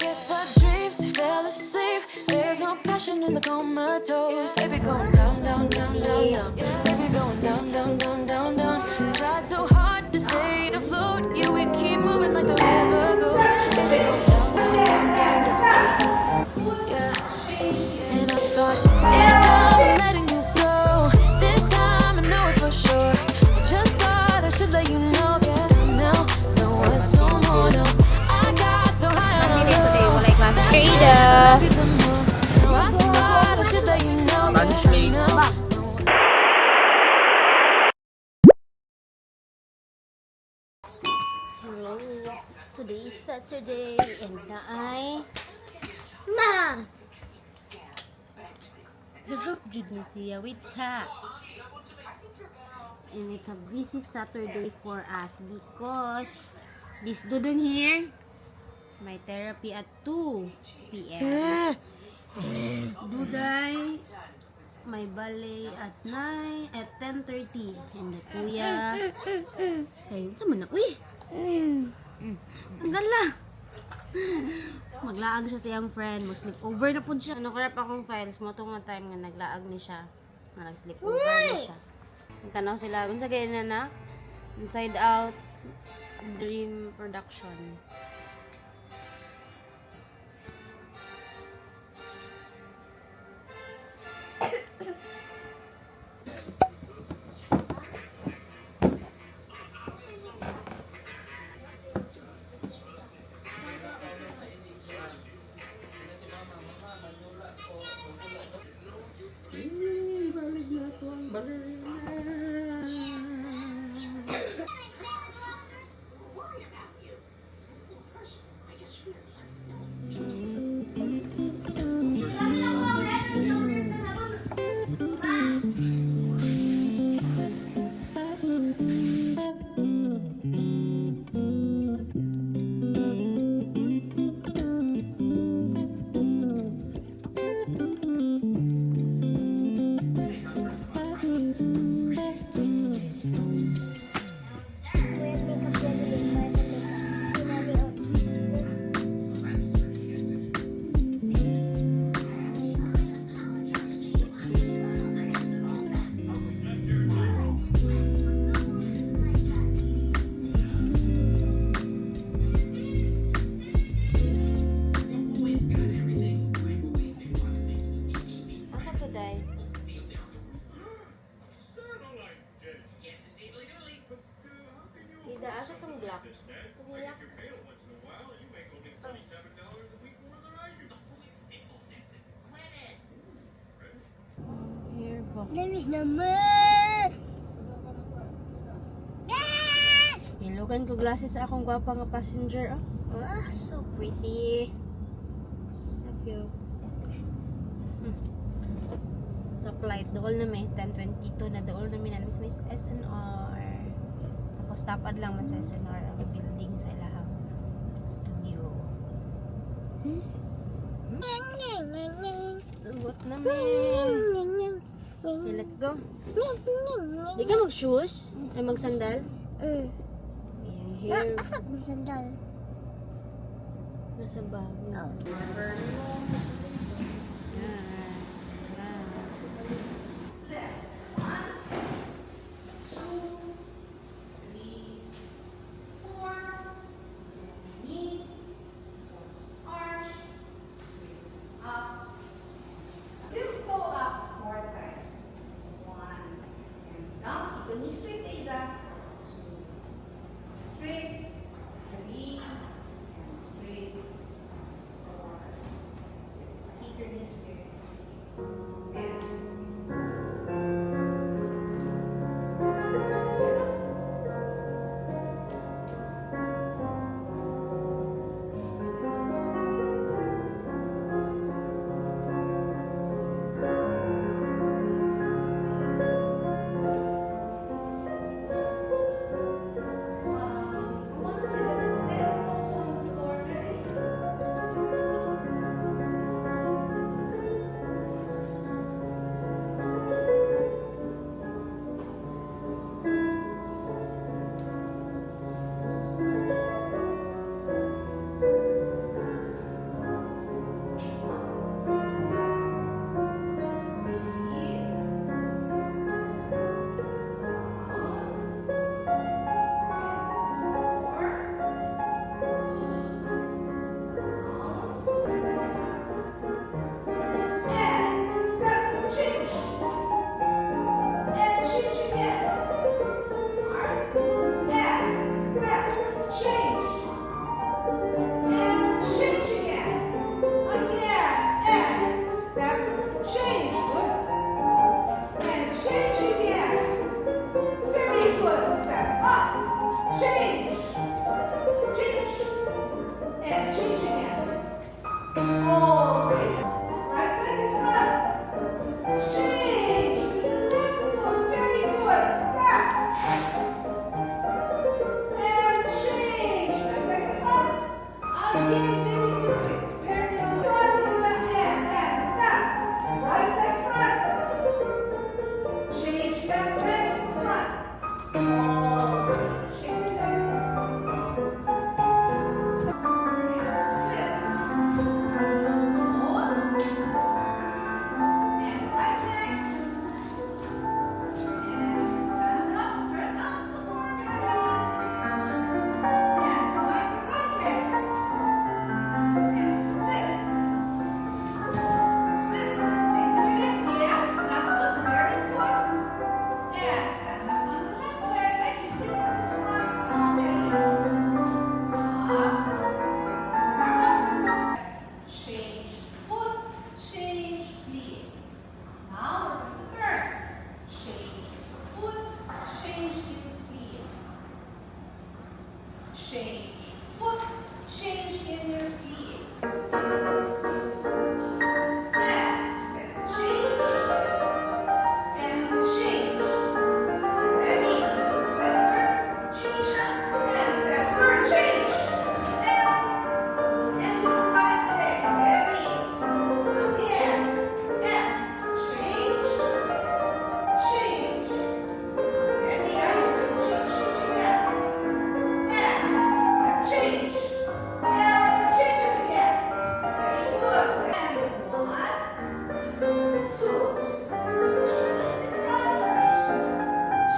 guess our dreams fell asleep. There's no passion in the comatose. Baby going down, down, down, down, down. Baby going down, down, down, down, down. Tried so hard to stay afloat. Yeah, we keep moving like the river goes. Baby going down, down, down, down, down. Yeah. And I thought, it's time I'm letting you go. This time I know it for sure. Just thought I should let you know. Yeah, now, no one's no more, no. I got so high on a low. Frida. Hello. Today is Saturday and na ay Ma! Harap jud ni siya with sa. And it's a busy Saturday for us because this dudon here may therapy at 2 p.m. Duday may ballet at 10:30 and the kuya kayo naman na uy ang gala maglaag siya sa iyang friend mo sleep over na po siya nakurap akong files mo itong time nga naglaag ni siya nga nag sleep over ni siya ang tanaw sila kung sa ganyan na Inside Out Dream Production. Ida, asa tong black? Here ba? Dali naman! Nilugan ko glasses sa akong gwapa nga passenger. Oh. Ah, so pretty. Thank you. Stoplight. Dool na may 10:22 na dool na may SNR. Tapos tapad lang man sa SNR ang building sa ilahang studio. What na may? Okay, let's go. Di ka mag-shoes? Ay mag-sandal? Here. Asak mo sandal. Nasa bag. Oh. Straight, Ada. Straight, 3, and straight, 4. Keep your knees straight. And It's very good. Front in the hand. And step. Right leg front. Change left leg front. All shake legs. And split. Hold. And right leg. And stand up. Turn out some more. And right leg. And split. Split. Yes, that's good. Very good. Yes, stand up on the left leg like you did in the front already. Up. Change foot, change knee. Now we're going to turn. Change foot, change knee. Change foot, change in your knee. And step change. And change. Ready? Step turn, change up. And step turn, change. And with the right leg. Ready? Again. And change. Change. Ready? Are you going to change again? And step change. And changes again. Very good. And 1, 2. Change from the front.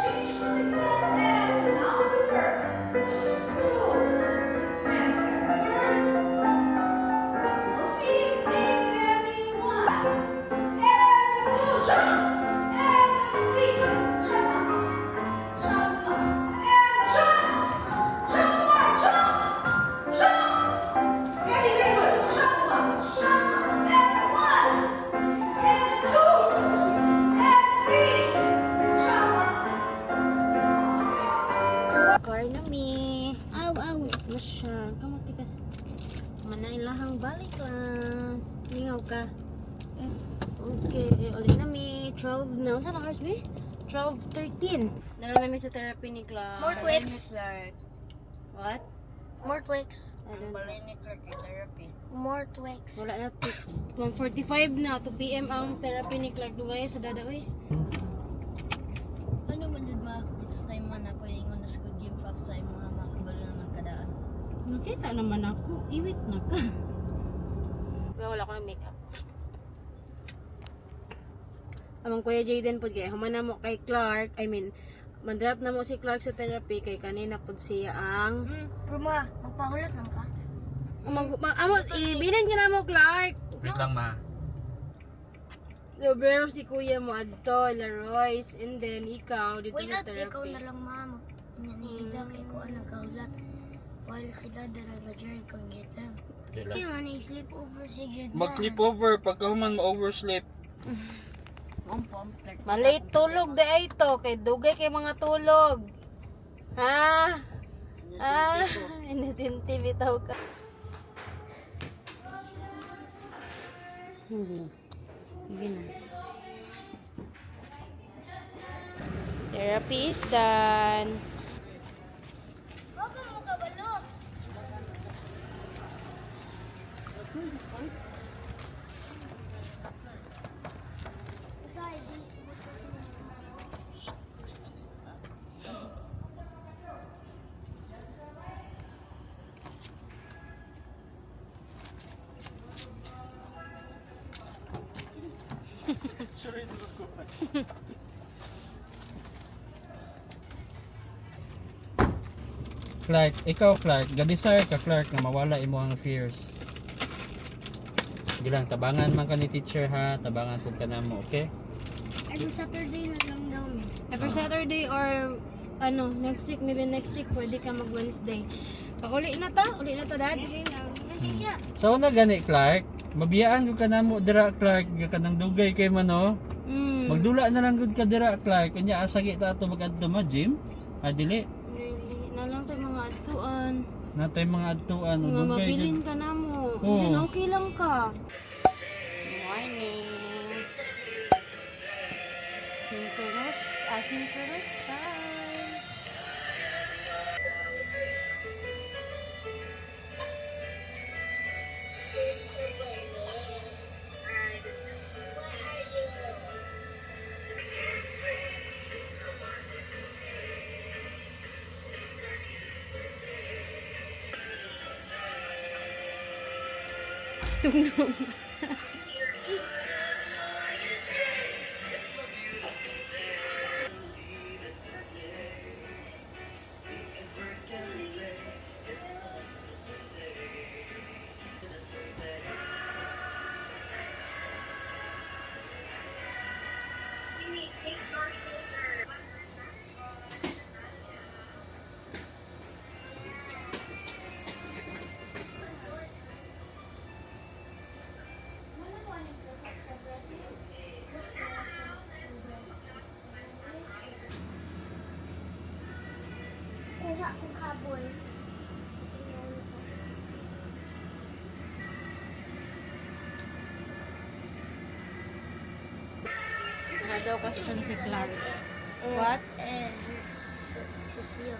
Change from the left hand. Now with the turn. 2. And step turn. Both feet in every 1. And 2. Jump. And 3. Jump. Jump. And jump. Jump more. Jump. Jump. Very, very good. Jump more. Jump more. And 1. And 2. And 3. Jump more. Karnami. Aw, aw. Ano siya? Kamatikas. Manailahang balik class. Lingaw ka. Okay, ulit na mi. 12 na. Saan ang hours, be? 12:13. Naroon namin sa therapy ni Clark. More Twix. What? More Twix. I don't know. More Twix. Wala na text. 1:45 na. 2 p.m. ang therapy ni Clark. Dugay sa dada, oy. Ano man dyan ma, next time man ako yung na school game facts sa mga kabalo naman kadaan. Nakita naman ako. Iwit na ka. Pero wala ko ng makeup. Amang Kuya Jaden po kaya humana mo kay Clark. I mean, mandrop na mo si Clark sa therapy kay kanina po siya ang Pero ma, magpahulat lang ka. ibinan ka na mo Clark. Wait lang ma. Sobrang si Kuya mo adto, Laroyce, and then ikaw dito Why sa not ikaw therapy. na lang ma. Nanihida kay ko ang nagkahulat. While sila daraga dyan kang gita. Hindi man, i-sleep over si Judah. Mag-sleep over. Pagkahuman ma-oversleep. Malate tulog de ay to kay dugay kay mga tulog. Ha? Ah, inosente bitaw ka. Sige na. Therapy is done. Baka mo kabalo. Usay, di. Clark, ikaw Clark, ga-desire ka Clark na mawala imo ang fears. Bilang tabangan man ka ni teacher ha, tabangan pud ka namo, okay? Every Saturday na lang daw mi. Every Saturday or ano, next week, maybe next week pwede ka mag Wednesday. Uli na ta, dad. Yeah. So na gani Clark, mabiyaan gud ka namo dira Clark, ga kanang dugay kay mano. Magdula na lang gud ka dira Clark, kanya asagi ta ato mag-adto ma gym. Dili Really, na lang tayo mga atuan. natay mga adtuan Mga dugay mabilin gud. ka na mo. Oo. Then okay lang ka. Morning. Synchronous time. Nagtungnog. Kuha kong habol. Wala daw question si Clark. What? Sisiyo.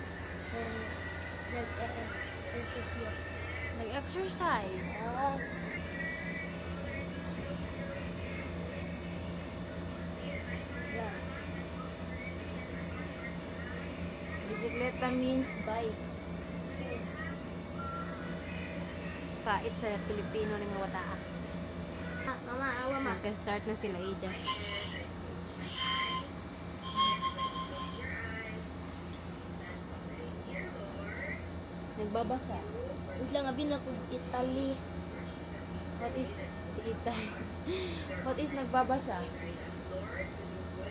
Sisiyo. Nag-exercise. Bisikleta means bike. Kait sa Pilipino ni mga wataa. Mama, awa ma. Magka-start na sila Ida. Nagbabasa. Wait lang, abin ako Italy. What is si Itay? What is nagbabasa?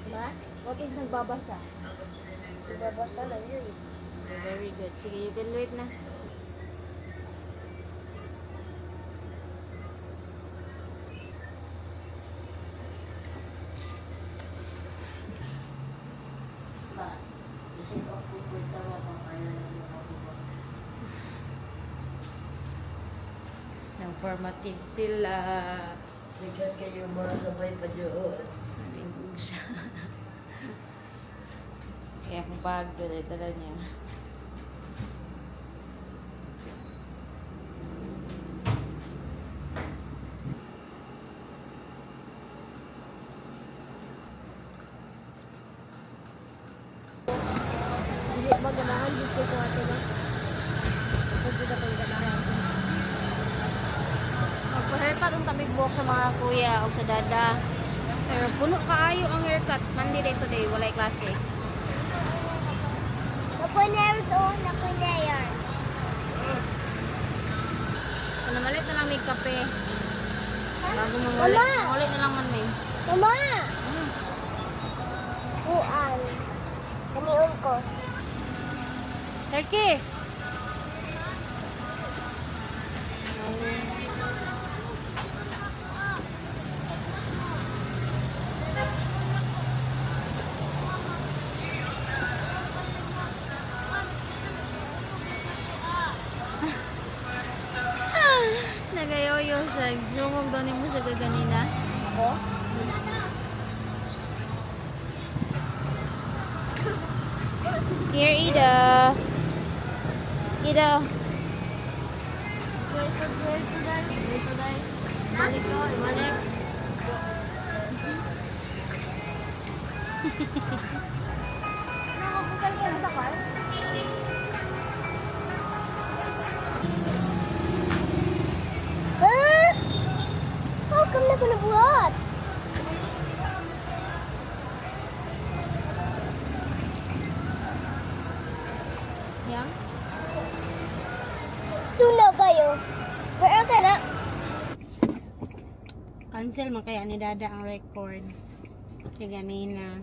Ba? What is nagbabasa? Ibabasa lang yun. Very good. Sige, you can do it na. Informative sila. Bigyan kayo mga sabay pa doon. Nalingkog siya. Kaya kung bag, dala niya. Hindi ba ganahan dito ko ato na? Ito dito ko ganahan. Magpa-haircut ang tabigbuok sa mga kuya o sa dada. Pero puno kaayo ang haircut. Monday day today, walay klase. Nakunyayos o, nakunyayar. Kung namalit na lang may kape. Bago mangulit. Mama! Mangulit na lang man may. Mama! Kuan. Kaniun ko. Turkey! Nagayoyo siya. Sumog daw ni mo siya kaganina. Ako? Here, Ida. Ida. Balik ko, balik. Nakapusal ka na sa car? Ah! How come na ko nabuhat? Yang? Tunaw kayo. Pero ka na. Cancel man kaya ni Dada ang record. Kaya ganina.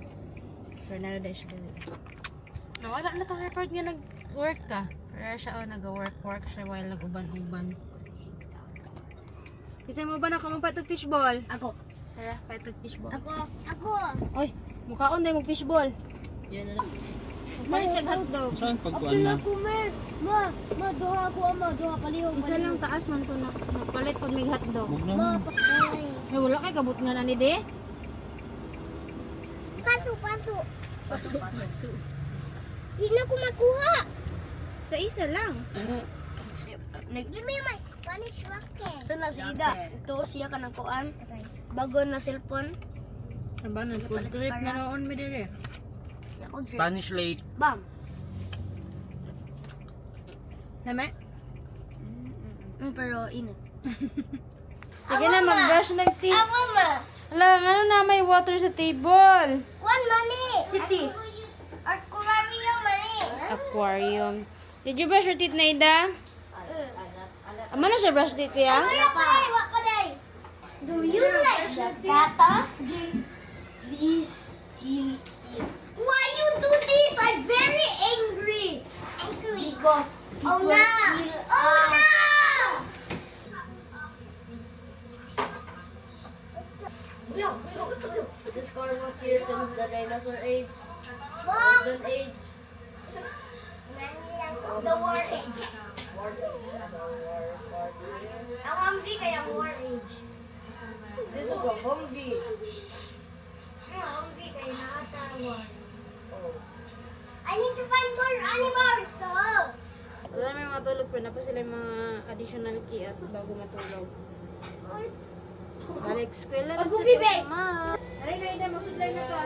Ronaldo siya. Nawala na tong record nga nag-work ka. Pero siya nag-work siya while nag-uban-uban. Isa mo ba na kamang patog fishball? Ako. Tara, patog fishball. Ako. Oy, mukhaon din mag fishball. Yan na lang. Palit siya hotdog. Saan pagkuhan na? Kumer. Ma, duha ako ama, duha palihog. Isa lang taas man to na. Palit pag may hotdog. Huwag naman. Ay, wala kay kabut nga na ni De. Paso. Paso. Di na ko makuha. Sa isa lang. Give me my Spanish rocket. Ito na si Ida. Ito siya ka ng kuan. Bago na cellphone. Aba, nag-food trip na noon mi dire. Spanish late. Bam. Name? Pero init. Sige na, mag-brush ng teeth. Mama. Ala, ano na, may water sa table. One money. City. Aquarium money. Aquarium. Did you brush your teeth, Naida? Ama na siya brush teeth, ya? What pa day? Do you like the kata? Please heal it. Why you do this? I'm very angry. Because oh no! Oh no! This car was here since the dinosaur age. Mom! Golden age. The war age. War age. Ang Humvee kaya war age. This is a Humvee. Ang Humvee kaya nasa war. I need to find more animals. Wala may matulog pa na pa sila yung mga additional key at bago matulog. Balik eskwela na Mag-goofy sila, face. ma. Aray, Naida, magsudlay na to.